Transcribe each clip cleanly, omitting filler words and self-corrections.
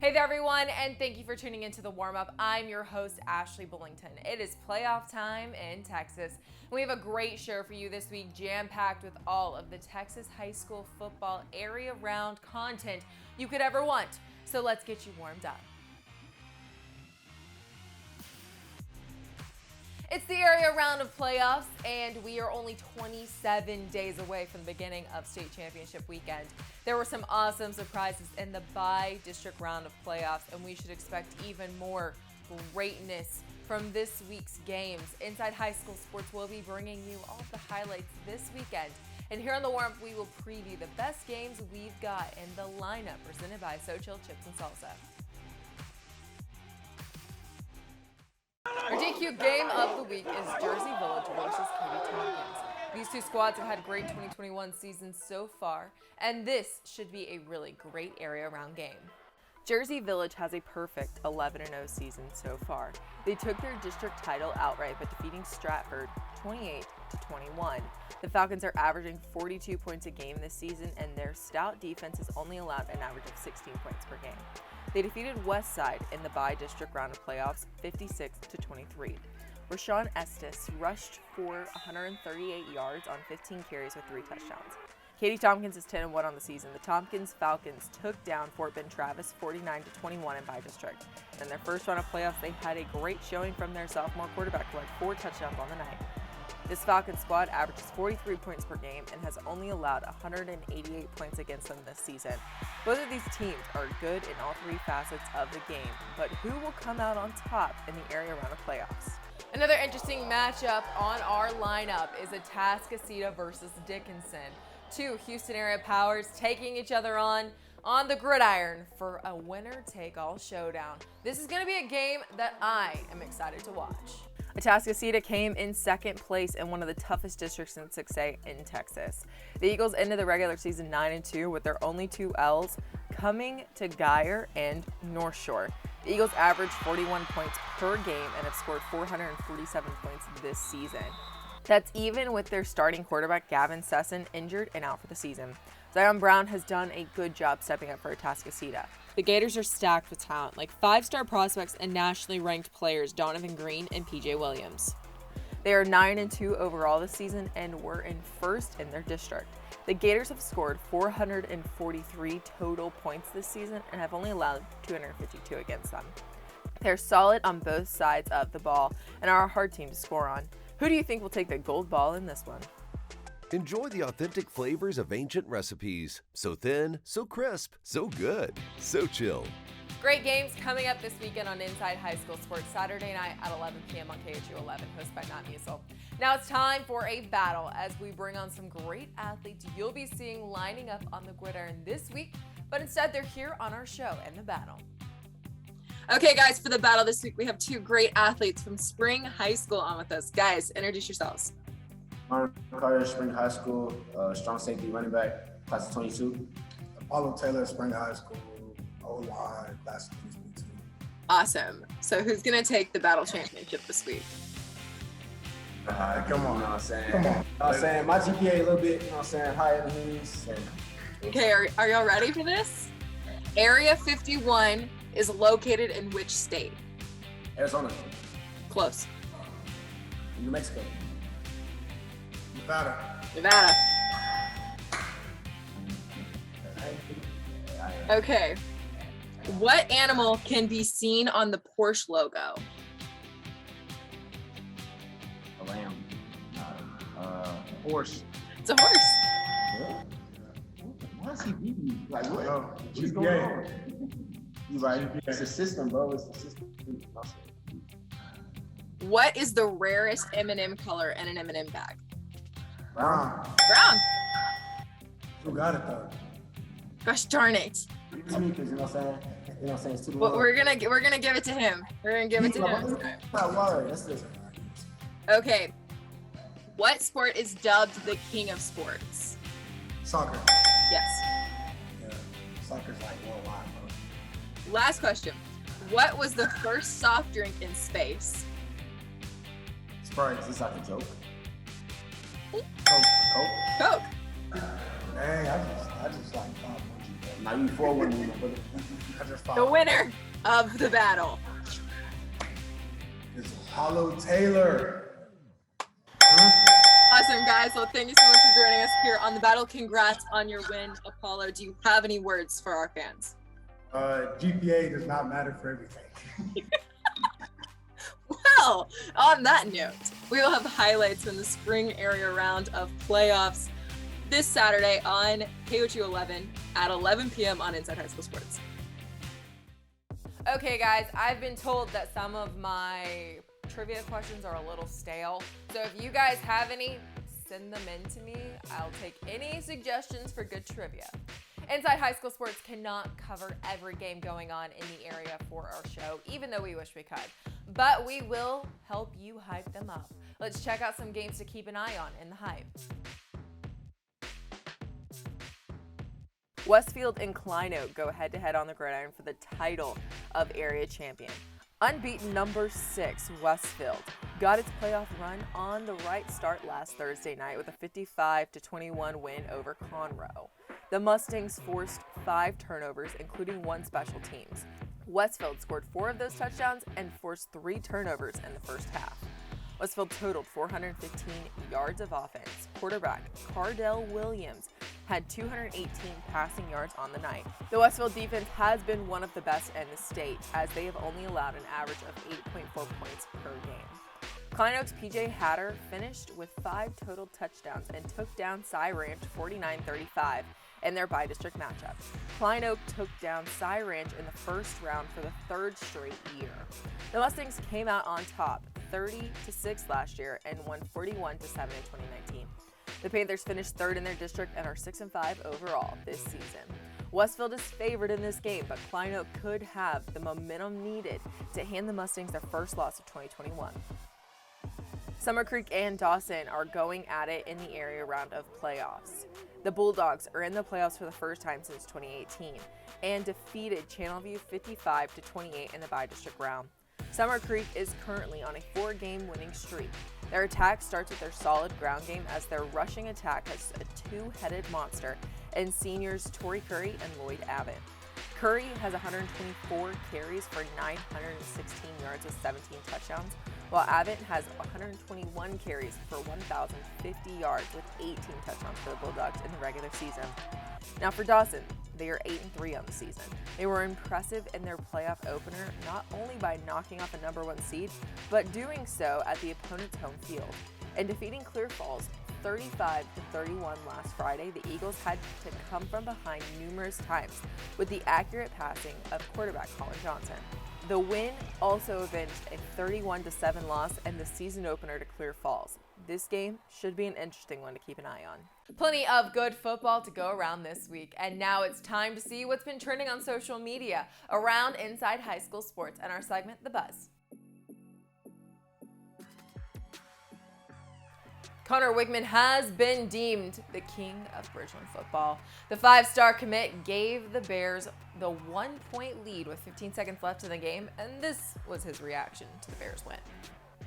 Hey there, everyone, and thank you for tuning into the Warmup. I'm your host, Ashley Bullington. It is playoff time in Texas. We have a great show for you this week, jam-packed with all of the Texas high school football area-round content you could ever want. So let's get you warmed up. It's the area round of playoffs, and we are only 27 days away from the beginning of state championship weekend. There were some awesome surprises in the bi-district round of playoffs, and we should expect even more greatness from this week's games. Inside High School Sports will be bringing you all the highlights this weekend. And here on the Warmup, we will preview the best games we've got in the lineup, presented by So Chill Chips and Salsa. Our DQ game of the week is Jersey Village versus Katy Tompkins. These two squads have had great 2021 seasons so far, and this should be a really great area-round game. Jersey Village has a perfect 11-0 season so far. They took their district title outright by defeating Stratford 28-21. The Falcons are averaging 42 points a game this season, and their stout defense has only allowed an average of 16 points per game. They defeated Westside in the bi-district round of playoffs 56-23. Rashawn Estes rushed for 138 yards on 15 carries with 3 touchdowns. Katy Tompkins is 10-1 on the season. The Tompkins Falcons took down Fort Bend Travis 49-21 in bi-district. In their first round of playoffs, they had a great showing from their sophomore quarterback who had 4 touchdowns on the night. This Falcons squad averages 43 points per game and has only allowed 188 points against them this season. Both of these teams are good in all 3 facets of the game, but who will come out on top in the area round of playoffs? Another interesting matchup on our lineup is Atascocita versus Dickinson. 2 Houston area powers taking each other on the gridiron for a winner-take-all showdown. This is going to be a game that I am excited to watch. Atascocita came in second place in one of the toughest districts in 6A in Texas. The Eagles ended the regular season 9-2 with their only 2 L's coming to Geyer and North Shore. The Eagles averaged 41 points per game and have scored 447 points this season. That's even with their starting quarterback Gavin Sesson injured and out for the season. Zion Brown has done a good job stepping up for Atascocita. The Gators are stacked with talent, like 5-star prospects and nationally ranked players Donovan Green and PJ Williams. They are 9-2 overall this season and were in first in their district. The Gators have scored 443 total points this season and have only allowed 252 against them. They're solid on both sides of the ball and are a hard team to score on. Who do you think will take the gold ball in this one? Enjoy the authentic flavors of ancient recipes. So thin, so crisp, so good, so chill. Great games coming up this weekend on Inside High School Sports, Saturday night at 11 p.m. on KHU 11, hosted by Matt Musil. Now it's time for a battle as we bring on some great athletes you'll be seeing lining up on the gridiron this week, but instead they're here on our show in the battle. Okay, guys, for the battle this week, we have 2 great athletes from Spring High School on with us. Guys, introduce yourselves. Myron, Spring High School, strong safety running back, class of 22. Apollo Taylor, Spring High School, O-line, class of 2022. Awesome. So who's going to take the battle championship this week? Come on. You know what I'm saying? Come on. You know what I'm saying? My GPA a little bit, you know what I'm saying, higher than his. Okay, are y'all ready for this? Area 51 is located in which state? Arizona. Close. New Mexico. Nevada. Okay. What animal can be seen on the Porsche logo? A lamb. Horse. It's a horse. Why is he beating me? Like, what? What's GPA. going on? You're right. It's a system, bro. It's a system. What is the rarest M&M color in an M&M bag? Brown. Brown. Who got it though? Gosh darn it. It's me, because you know what I'm saying? You know what I'm saying? It's too But low. we're gonna give it to him. We're gonna give it to him. Not worried. That's this. Okay. What sport is dubbed the king of sports? Soccer. Yes. Yeah. Soccer's like worldwide, bro. Last question. What was the first soft drink in space? Sprite. Is this like a joke? Coke. Coke? Coke. Dang, I just like thought monkey, bro. Now you 4-1, my brother. I just The followed. winner of the battle. It's Apollo Taylor. Awesome, guys. Well, thank you so much for joining us here on the battle. Congrats on your win, Apollo. Do you have any words for our fans? GPA does not matter for everything. Well, on that note, we will have highlights from the spring area round of playoffs this Saturday on KOTU 11 at 11 p.m. on Inside High School Sports. Okay, guys, I've been told that some of my trivia questions are a little stale. So if you guys have any, send them in to me. I'll take any suggestions for good trivia. Inside High School Sports cannot cover every game going on in the area for our show, even though we wish we could. But we will help you hype them up. Let's check out some games to keep an eye on in the hype. Westfield and Klein Oak go head-to-head on the gridiron for the title of area champion. Unbeaten number 6, Westfield, got its playoff run on the right start last Thursday night with a 55-21 win over Conroe. The Mustangs forced 5 turnovers, including 1 special teams. Westfield scored 4 of those touchdowns and forced 3 turnovers in the first half. Westfield totaled 415 yards of offense. Quarterback Cardell Williams had 218 passing yards on the night. The Westfield defense has been one of the best in the state, as they have only allowed an average of 8.4 points per game. Klein Oaks' PJ Hatter finished with 5 total touchdowns and took down Cy Ranch 49-35 in their bi-district matchup. Klein Oak took down Cy Ranch in the first round for the 3rd straight year. The Mustangs came out on top 30-6 last year and won 41-7 in 2019. The Panthers finished 3rd in their district and are 6-5 overall this season. Westfield is favored in this game, but Klein Oak could have the momentum needed to hand the Mustangs their first loss of 2021. Summer Creek and Dawson are going at it in the area round of playoffs. The Bulldogs are in the playoffs for the first time since 2018 and defeated Channelview 55-28 in the bi-district round. Summer Creek is currently on a 4-game winning streak. Their attack starts with their solid ground game, as their rushing attack has a 2-headed monster in seniors Torrey Curry and Lloyd Abbott. Curry has 124 carries for 916 yards with 17 touchdowns, while Abbott has 121 carries for 1,050 yards with 18 touchdowns for the Bulldogs in the regular season. Now for Dawson, they are 8-3 on the season. They were impressive in their playoff opener, not only by knocking off a #1 seed, but doing so at the opponent's home field. In defeating Clear Falls 35-31 last Friday, the Eagles had to come from behind numerous times with the accurate passing of quarterback Colin Johnson. The win also avenged a 31-7 loss in the season opener to Clear Falls. This game should be an interesting one to keep an eye on. Plenty of good football to go around this week, and now it's time to see what's been trending on social media around Inside High School Sports and our segment, The Buzz. Connor Weigman has been deemed the king of Bridgeland football. The 5-star commit gave the Bears the 1-point lead with 15 seconds left in the game, and this was his reaction to the Bears' win.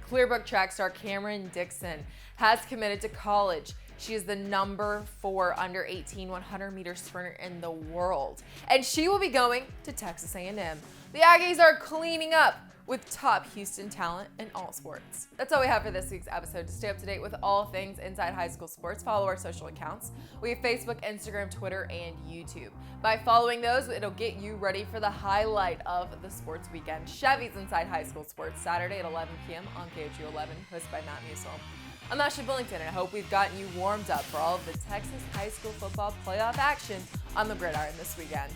Clearbrook track star Camryn Dickson has committed to college. She is the number 4 under 18 100-meter sprinter in the world, and she will be going to Texas A&M. The Aggies are cleaning up with top Houston talent in all sports. That's all we have for this week's episode. To stay up to date with all things Inside High School Sports, follow our social accounts. We have Facebook, Instagram, Twitter, and YouTube. By following those, it'll get you ready for the highlight of the sports weekend. Chevy's Inside High School Sports, Saturday at 11 p.m. on KOTU 11, hosted by Matt Musil. I'm Ashley Billington, and I hope we've gotten you warmed up for all of the Texas high school football playoff action on the gridiron this weekend.